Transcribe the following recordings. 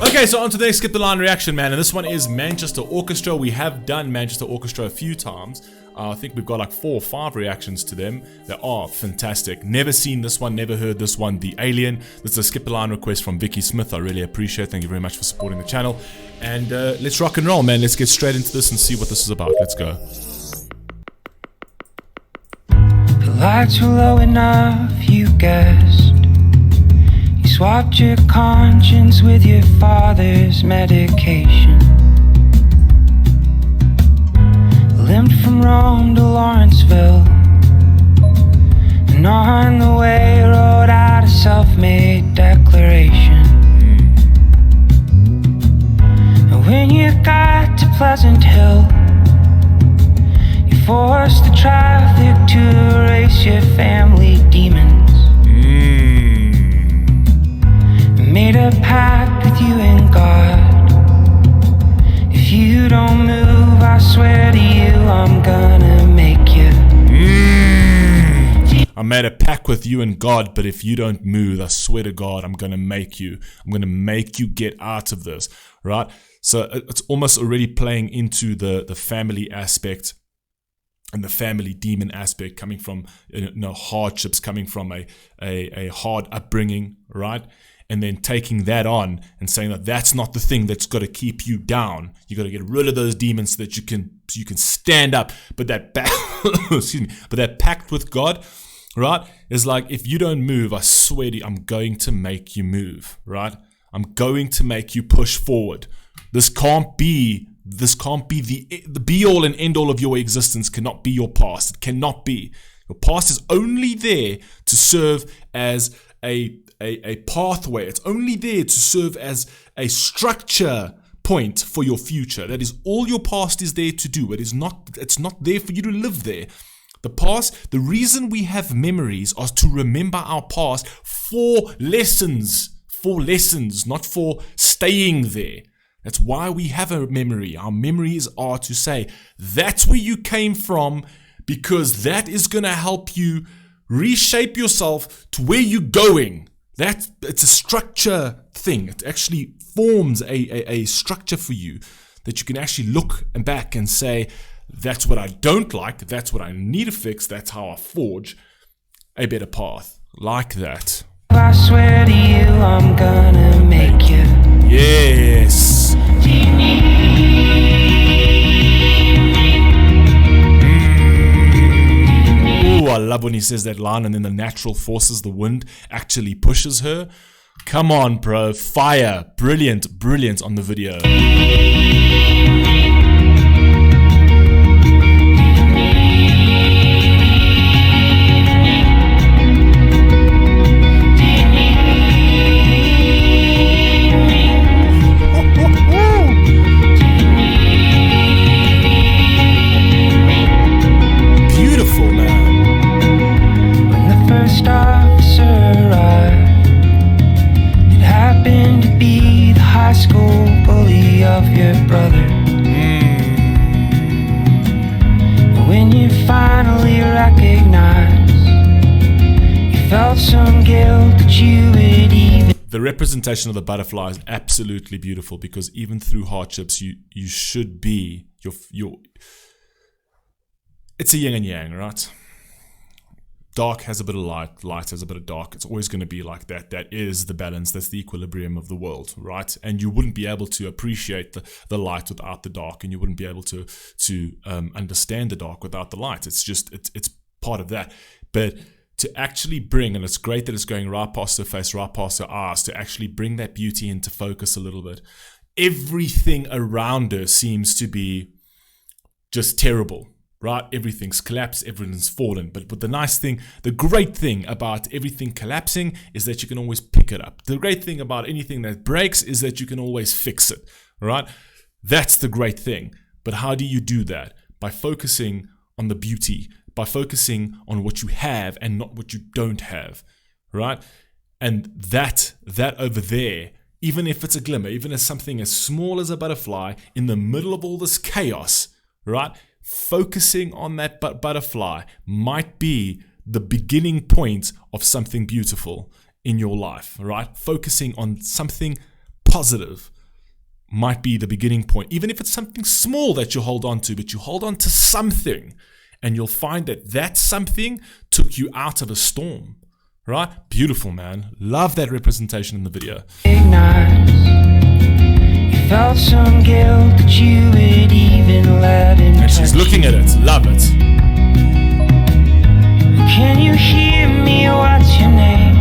Okay, so on to the next Skip the Line reaction, man, and this one is Manchester Orchestra. We have done Manchester Orchestra a few times. I think we've got like 4 or 5 reactions to them. They are fantastic. Never seen this one, never heard this one, The Alien. This is a Skip the Line request from Vicky Smith. I really appreciate it. Thank you very much for supporting the channel. And let's rock and roll, man. Let's get straight into this and see what this is about. Let's go. The lights were low enough, you guessed. You swapped your conscience with your father's medication. Limped from Rome to Lawrenceville, and on the way wrote out a self-made declaration. And when you got to Pleasant Hill, you forced the traffic to erase your family demons. And made a pact with you and God. If you don't move, I swear to you, I'm gonna make you. I made a pact with you and God, but if you don't move, I swear to God, I'm gonna make you. I'm gonna make you get out of this, right? So it's almost already playing into the family aspect and the family demon aspect, coming from hardships, coming from a hard upbringing, right? And then taking that on and saying that that's not the thing that's got to keep you down. You got to get rid of those demons so that you can stand up. But that but that pact with God, right, is like, if you don't move, I swear to you, I'm going to make you move, right? I'm going to make you push forward. This can't be the be all and end all of your existence. Cannot be your past. It cannot be. Your past is only there to serve as a pathway. It's only there to serve as a structure point for your future. That is all your past is there to do. It's not there for you to live there. The past, the reason we have memories are to remember our past for lessons, not for staying there. That's why we have a memory. Our memories are to say, that's where you came from, because that is going to help you reshape yourself to where you're going. It's a structure thing. It actually forms a structure for you that you can actually look back and say, that's what I don't like, that's what I need to fix, that's how I forge a better path. Like that. I swear to you, I'm gonna make you. Yes. I love when he says that line and then the natural forces, the wind, actually pushes her. Come on, bro. Fire. Brilliant on the video. Beautiful, man. First officer arrived. It happened to be the high school bully of your brother. And when you finally recognized, you felt some guilt that you would even. The representation of the butterfly is absolutely beautiful, because even through hardships, you should be your. It's a yin and yang, right? Dark has a bit of light, light has a bit of dark. It's always going to be like that. That is the balance. That's the equilibrium of the world, right? And you wouldn't be able to appreciate the light without the dark, and you wouldn't be able to understand the dark without the light. It's just, it's part of that. But to actually bring, and it's great that it's going right past her face, right past her eyes, to actually bring that beauty into focus a little bit. Everything around her seems to be just terrible. Right? Everything's collapsed, everything's fallen. But the nice thing, the great thing about everything collapsing is that you can always pick it up. The great thing about anything that breaks is that you can always fix it. Right? That's the great thing. But how do you do that? By focusing on the beauty, by focusing on what you have and not what you don't have. Right? And that over there, even if it's a glimmer, even as something as small as a butterfly in the middle of all this chaos, right? Focusing on that butterfly might be the beginning point of something beautiful in your life, right? Focusing on something positive might be the beginning point. Even if it's something small that you hold on to, but you hold on to something, and you'll find that that something took you out of a storm, right? Beautiful, man. Love that representation in the video. You felt some guilt that you would even let him. And she's looking at it. Love it. Can you hear me? What's your name?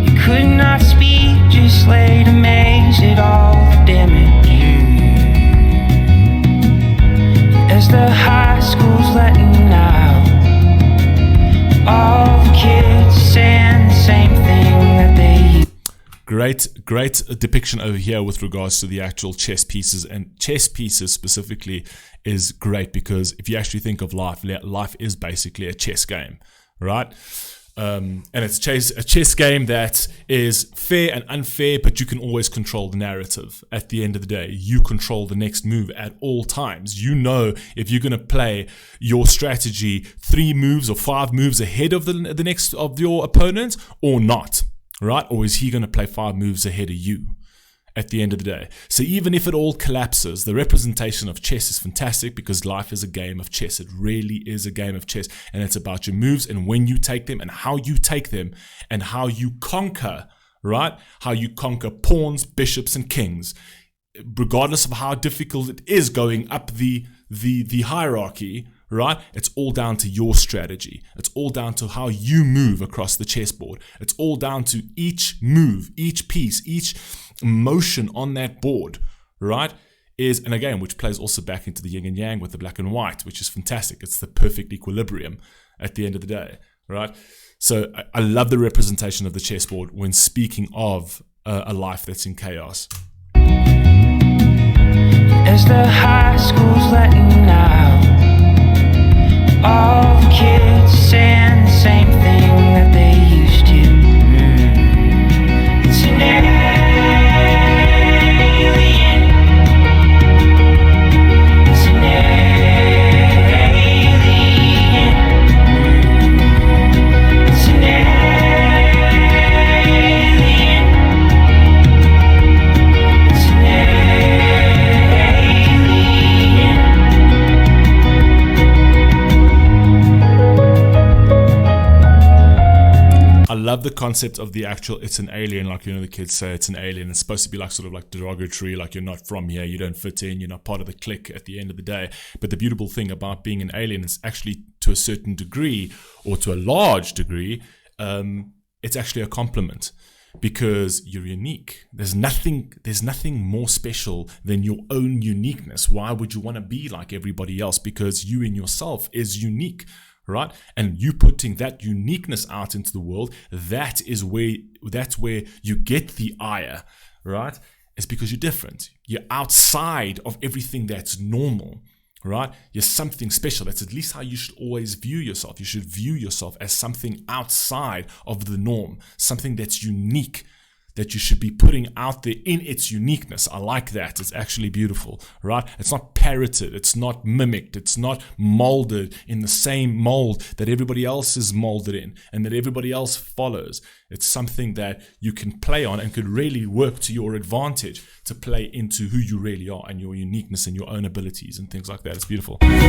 You could not speak, just laid amazed at all the damage. As the high school's letting out, all the kids saying the same thing that they used. Great depiction over here with regards to the actual chess pieces, and chess pieces specifically is great because if you actually think of life is basically a chess game, right? And it's a chess game that is fair and unfair, but you can always control the narrative. At the end of the day, you control the next move at all times. You know if you're going to play your strategy 3 moves or 5 moves ahead of the next of your opponent or not, right? Or is he going to play 5 moves ahead of you? At the end of the day. So even if it all collapses, the representation of chess is fantastic because life is a game of chess. It really is a game of chess, and it's about your moves and when you take them and how you take them and how you conquer, right? How you conquer pawns, bishops, and kings. Regardless of how difficult it is going up the hierarchy, right? It's all down to your strategy. It's all down to how you move across the chessboard. It's all down to each move, each piece, each motion on that board, right? And again, which plays also back into the yin and yang with the black and white, which is fantastic. It's the perfect equilibrium at the end of the day, right? So I love the representation of the chessboard when speaking of a life that's in chaos. As the high school's letting out, all the kids saying the same thing that they used to. It's an alien. It's an alien. It's an alien. It's an alien. I love the concept of the actual, it's an alien, like, the kids say it's an alien. It's supposed to be like sort of like derogatory, like you're not from here, you don't fit in, you're not part of the clique at the end of the day. But the beautiful thing about being an alien is actually to a certain degree, or to a large degree, it's actually a compliment because you're unique. There's nothing more special than your own uniqueness. Why would you want to be like everybody else? Because you in yourself is unique. Right? And you putting that uniqueness out into the world, that's where you get the ire, right? It's because you're different. You're outside of everything that's normal, right? You're something special. That's at least how you should always view yourself. You should view yourself as something outside of the norm, something that's unique, that you should be putting out there in its uniqueness. I like that. It's actually beautiful, right? It's not parroted. It's not mimicked. It's not molded in the same mold that everybody else is molded in and that everybody else follows. It's something that you can play on and could really work to your advantage to play into who you really are and your uniqueness and your own abilities and things like that. It's beautiful. We're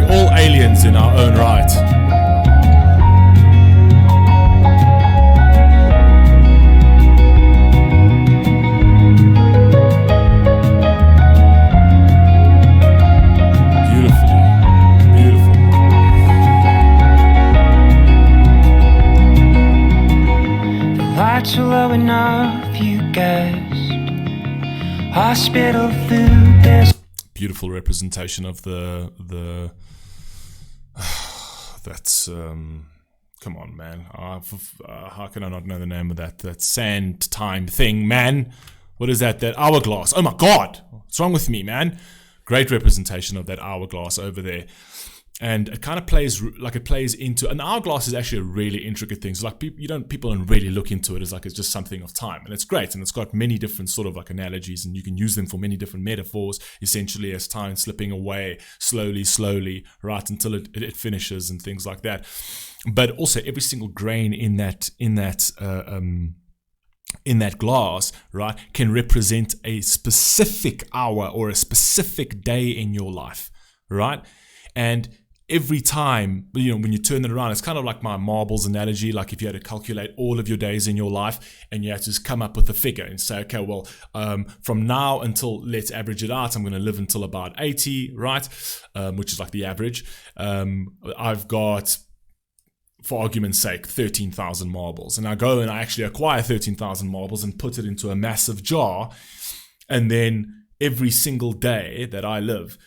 all aliens in our own right. Lights are low enough, you guessed. Hospital food, there's beautiful representation of the that's come on, man. How can I not know the name of that sand time thing, man? What is that hourglass? Oh my god, what's wrong with me, man? Great representation of that hourglass over there. And it kind of plays into an hourglass is actually a really intricate thing. So like people don't really look into it as like it's just something of time, and it's great, and it's got many different sort of like analogies, and you can use them for many different metaphors. Essentially, as time slipping away slowly, right until it finishes and things like that. But also every single grain in that glass, right, can represent a specific hour or a specific day in your life, right? And every time, when you turn it around, it's kind of like my marbles analogy. Like if you had to calculate all of your days in your life and you had to just come up with a figure and say, okay, well, from now until, let's average it out, I'm going to live until about 80, right? Which is like the average. I've got, for argument's sake, 13,000 marbles. And I go and I actually acquire 13,000 marbles and put it into a massive jar. And then every single day that I live,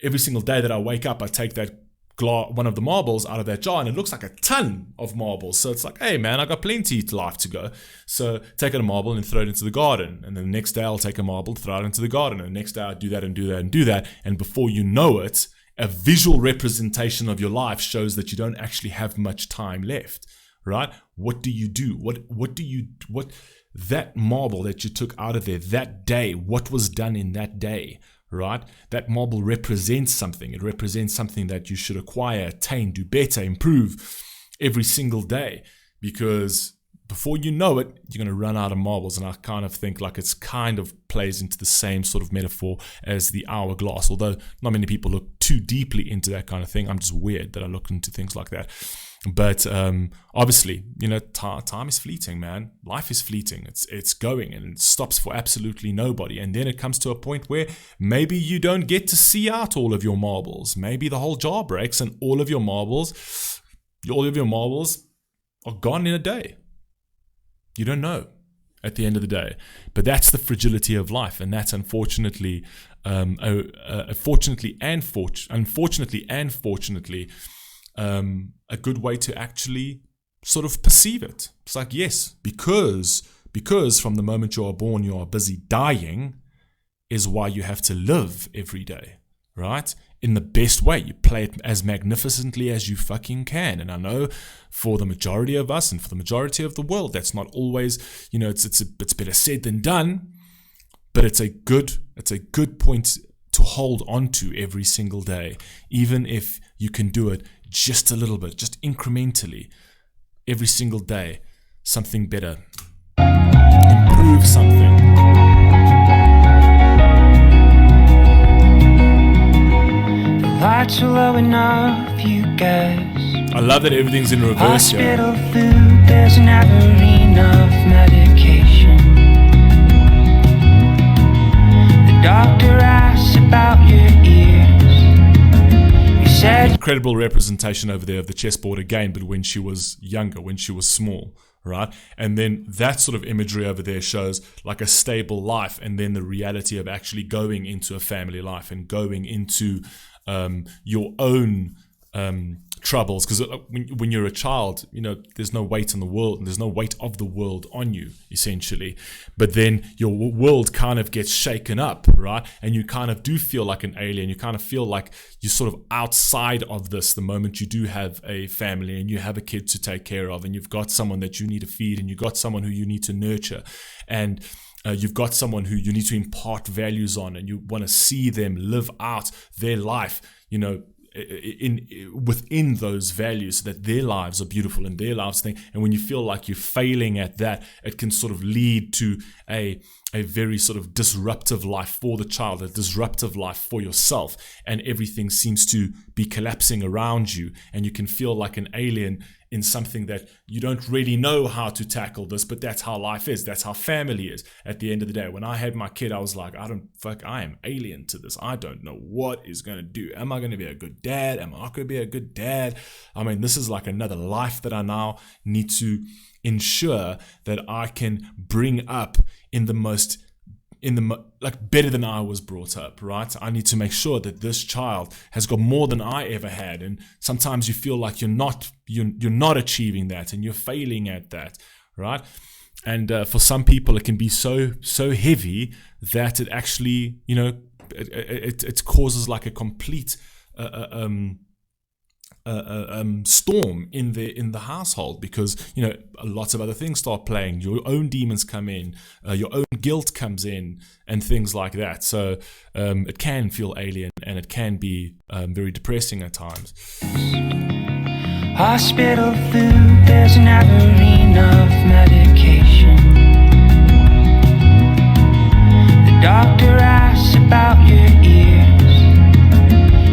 every single day that I wake up, I take that one of the marbles out of that jar, and it looks like a ton of marbles. So it's like, hey man, I got plenty to life to go. So take a marble and throw it into the garden. And then the next day I'll take a marble, throw it into the garden. And the next day I do that and do that and do that. And before you know it, a visual representation of your life shows that you don't actually have much time left, right? What do you do? What that marble that you took out of there that day, what was done in that day? Right? That marble represents something. It represents something that you should acquire, attain, do better, improve every single day. Because before you know it, you're going to run out of marbles. And I kind of think like it's kind of plays into the same sort of metaphor as the hourglass. Although not many people look too deeply into that kind of thing. I'm just weird that I look into things like that. But obviously, time is fleeting, man. Life is fleeting. It's going, and it stops for absolutely nobody. And then it comes to a point where maybe you don't get to see out all of your marbles. Maybe the whole jar breaks and all of your marbles are gone in a day. You don't know at the end of the day. But that's the fragility of life, and that's unfortunately a good way to actually sort of perceive it. It's like, yes, because from the moment you are born, you are busy dying, is why you have to live every day, right? In the best way. You play it as magnificently as you fucking can. And I know for the majority of us and for the majority of the world, that's not always, it's better said than done, but it's a good point to hold on to every single day, even if you can do it just a little bit, just incrementally, every single day, something better, improve something. The lights are low enough, you guess. I love that everything's in reverse here. Hospital food, there's never enough medication. The doctor asks about your ears. Incredible representation over there of the chessboard again, but when she was younger, when she was small, right? And then that sort of imagery over there shows like a stable life, and then the reality of actually going into a family life and going into your own troubles. Because when you're a child, there's no weight in the world, and there's no weight of the world on you, essentially. But then your world kind of gets shaken up, right? And you kind of do feel like an alien. You kind of feel like you're sort of outside of this the moment you do have a family and you have a kid to take care of, and you've got someone that you need to feed, and you've got someone who you need to nurture, and you've got someone who you need to impart values on, and you want to see them live out their life, within those values, so that their lives are beautiful and their lives thing. And when you feel like you're failing at that, it can sort of lead to a very sort of disruptive life for the child, a disruptive life for yourself, and everything seems to be collapsing around you, and you can feel like an alien in something that you don't really know how to tackle this, but that's how life is. That's how family is. At the end of the day, when I had my kid, I was like, I am alien to this. I don't know what is going to do. Am I going to be a good dad? Am I not going to be a good dad? I mean, this is like another life that I now need to ensure that I can bring up better than I was brought up, right? I need to make sure that this child has got more than I ever had. And sometimes you feel like you're not achieving that, and you're failing at that, right? And for some people, it can be so heavy that it actually, it causes like a complete storm in the household, because lots of other things start playing. Your own demons come in, your own guilt comes in, and things like that. So it can feel alien, and it can be very depressing at times. Hospital food, there's never enough medication. The doctor asks about your ears.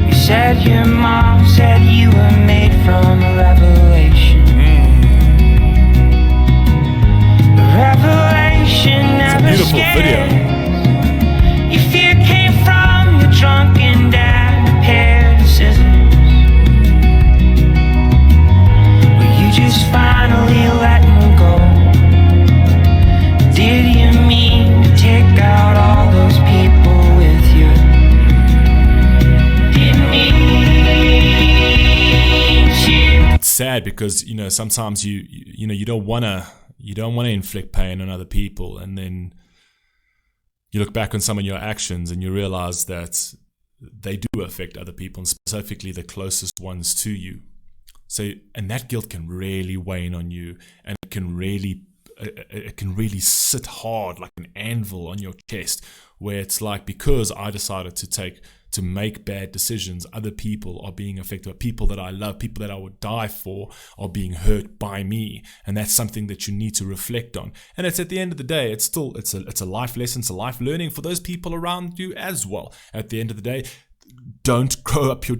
You said your mom said you were made from a revelation. The revelation never it's a beautiful scares. video. Your fear came from your drunken dad, a pair of scissors. Just finally letting go. Did you mean to take out all those people with you? Didn't mean to. It's sad because sometimes you don't wanna inflict pain on other people, and then you look back on some of your actions and you realize that they do affect other people, and specifically the closest ones to you. So, and that guilt can really weigh on you, and it can really sit hard like an anvil on your chest, where it's like, because I decided to make bad decisions, other people are being affected. People that I love, people that I would die for, are being hurt by me, and that's something that you need to reflect on. And it's, at the end of the day, it's a life lesson, it's a life learning for those people around you as well. At the end of the day, don't grow up your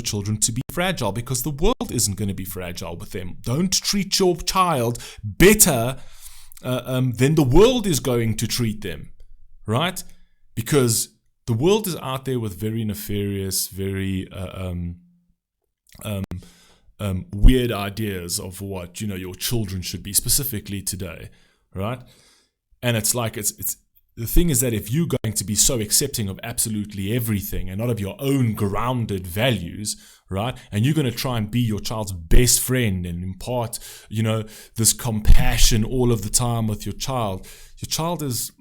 children to be fragile, because the world isn't going to be fragile with them. Don't treat your child better than the world is going to treat them, right? Because the world is out there with very nefarious, very weird ideas of what your children should be, specifically today, right? And it's like it's the thing is that if you're going to be so accepting of absolutely everything and not of your own grounded values, right, and you're going to try and be your child's best friend and impart, this compassion all of the time with your child is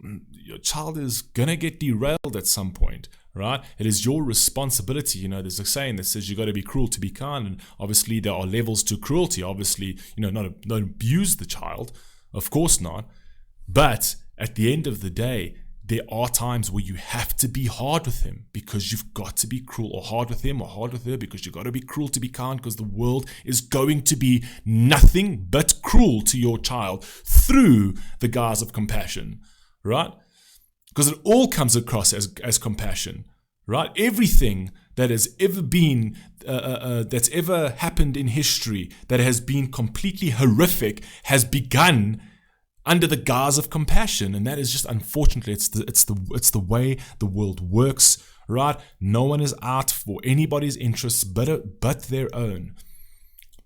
going to get derailed at some point, right? It is your responsibility. There's a saying that says you got to be cruel to be kind, and obviously there are levels to cruelty. Obviously, not abuse the child, of course not, but at the end of the day, there are times where you have to be hard with him, because you've got to be cruel, or hard with him or hard with her because you've got to be cruel to be kind, because the world is going to be nothing but cruel to your child through the guise of compassion, right? Because it all comes across as compassion, right? Everything that has ever been, that's ever happened in history that has been completely horrific has begun under the guise of compassion, and that is just, unfortunately, it's the way the world works, right? No one is out for anybody's interests but their own,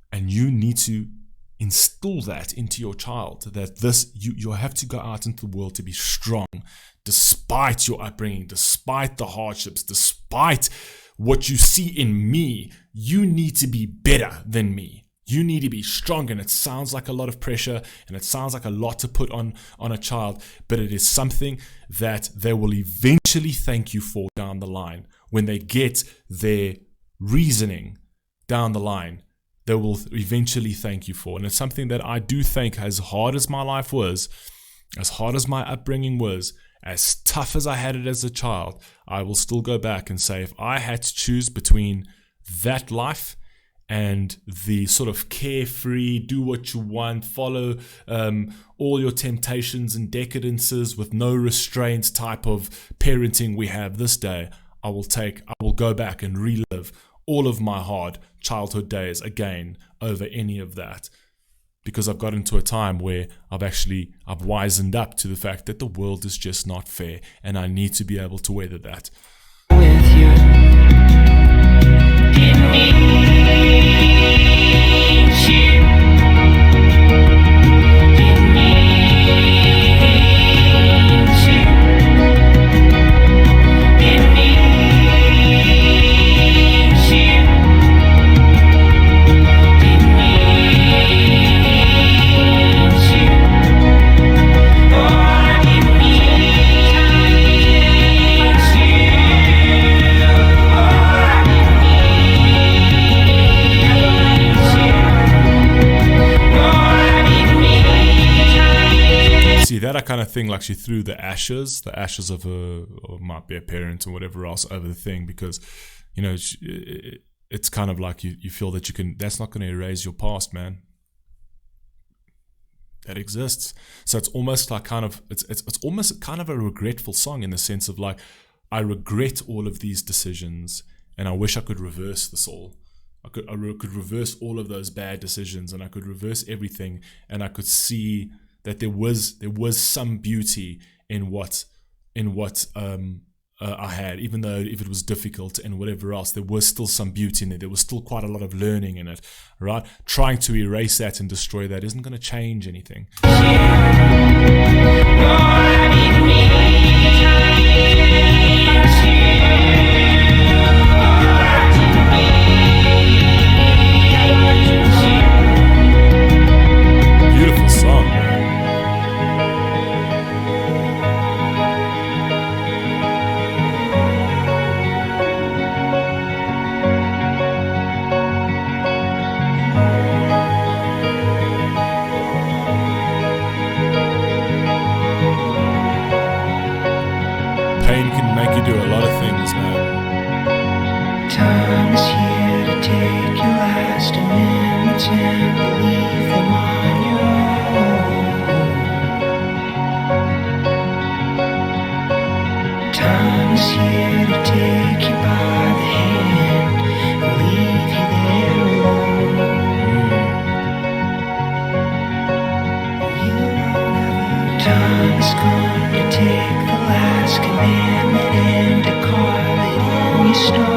and you need to instill that into your child, that you have to go out into the world to be strong, despite your upbringing, despite the hardships, despite what you see in me. You need to be better than me. You need to be strong, and it sounds like a lot of pressure, and it sounds like a lot to put on a child, but it is something that they will eventually thank you for down the line. When they get their reasoning down the line, they will eventually thank you for. And it's something that I do think, as hard as my life was, as hard as my upbringing was, as tough as I had it as a child, I will still go back and say, if I had to choose between that life and the sort of carefree, do what you want, follow all your temptations and decadences with no restraints type of parenting we have this day, I will go back and relive all of my hard childhood days again over any of that. Because I've got into a time where I've wisened up to the fact that the world is just not fair, and I need to be able to weather that. With you. Didn't mean to. Didn't mean to. Didn't mean to. Didn't mean to. Oh, I didn't mean to. Oh, I didn't mean to. See, that I kind of think like she threw the ashes of her, or might be a parent or whatever else, over the thing, because, you know, it's kind of like you feel that that's not going to erase your past, man. That exists. So it's almost like it's almost kind of a regretful song, in the sense of like, I regret all of these decisions, and I wish I could reverse this all. I could reverse all of those bad decisions, and I could reverse everything, and I could see that there was some beauty in what I had, even though if it was difficult and whatever else, there was still some beauty in it. There was still quite a lot of learning in it, right? Trying to erase that and destroy that isn't going to change anything. Beautiful song, man. Pain can make you do a lot of things, man. Time is here to take your last amendments and believe them on your own. Time is here to take you by the hand and leave you there alone. Time is going to take the last commandment and to carve it in your stone.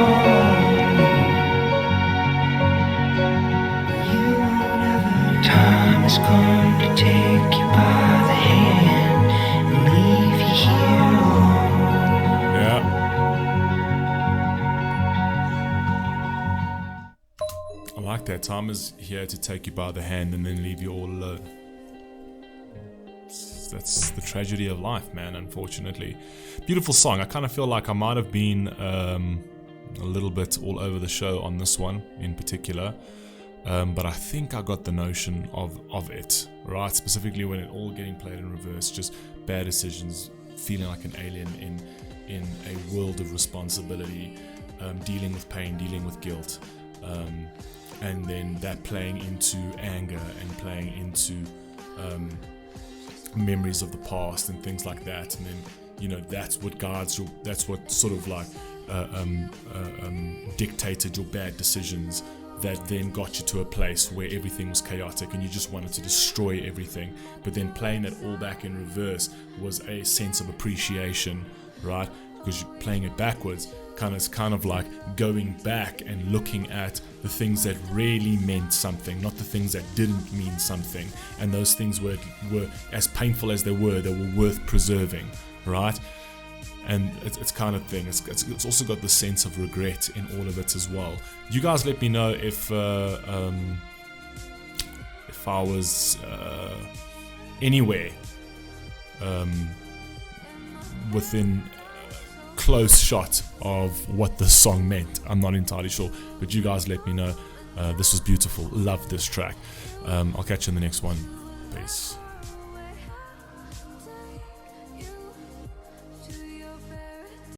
Time is going to take you by the hand and leave you here alone. Yeah. I like that. Time is here to take you by the hand and then leave you all alone. That's the tragedy of life, man, unfortunately. Beautiful song. I kind of feel like I might have been a little bit all over the show on this one in particular. But I think I got the notion of it, right? Specifically when it all getting played in reverse, just bad decisions, feeling like an alien in a world of responsibility, dealing with pain, dealing with guilt, and then that playing into anger and playing into memories of the past and things like that. And then, you know, that's what guides you, that's what sort of like dictated your bad decisions, that then got you to a place where everything was chaotic and you just wanted to destroy everything. But then playing it all back in reverse was a sense of appreciation, right? Because you're playing it backwards, kind of like going back and looking at the things that really meant something, not the things that didn't mean something. And those things were as painful as they were worth preserving, right? And it's kind of thing. It's also got the sense of regret in all of it as well. You guys let me know if I was anywhere within close shot of what the song meant. I'm not entirely sure, but you guys let me know. This was beautiful. Love this track. I'll catch you in the next one. Peace.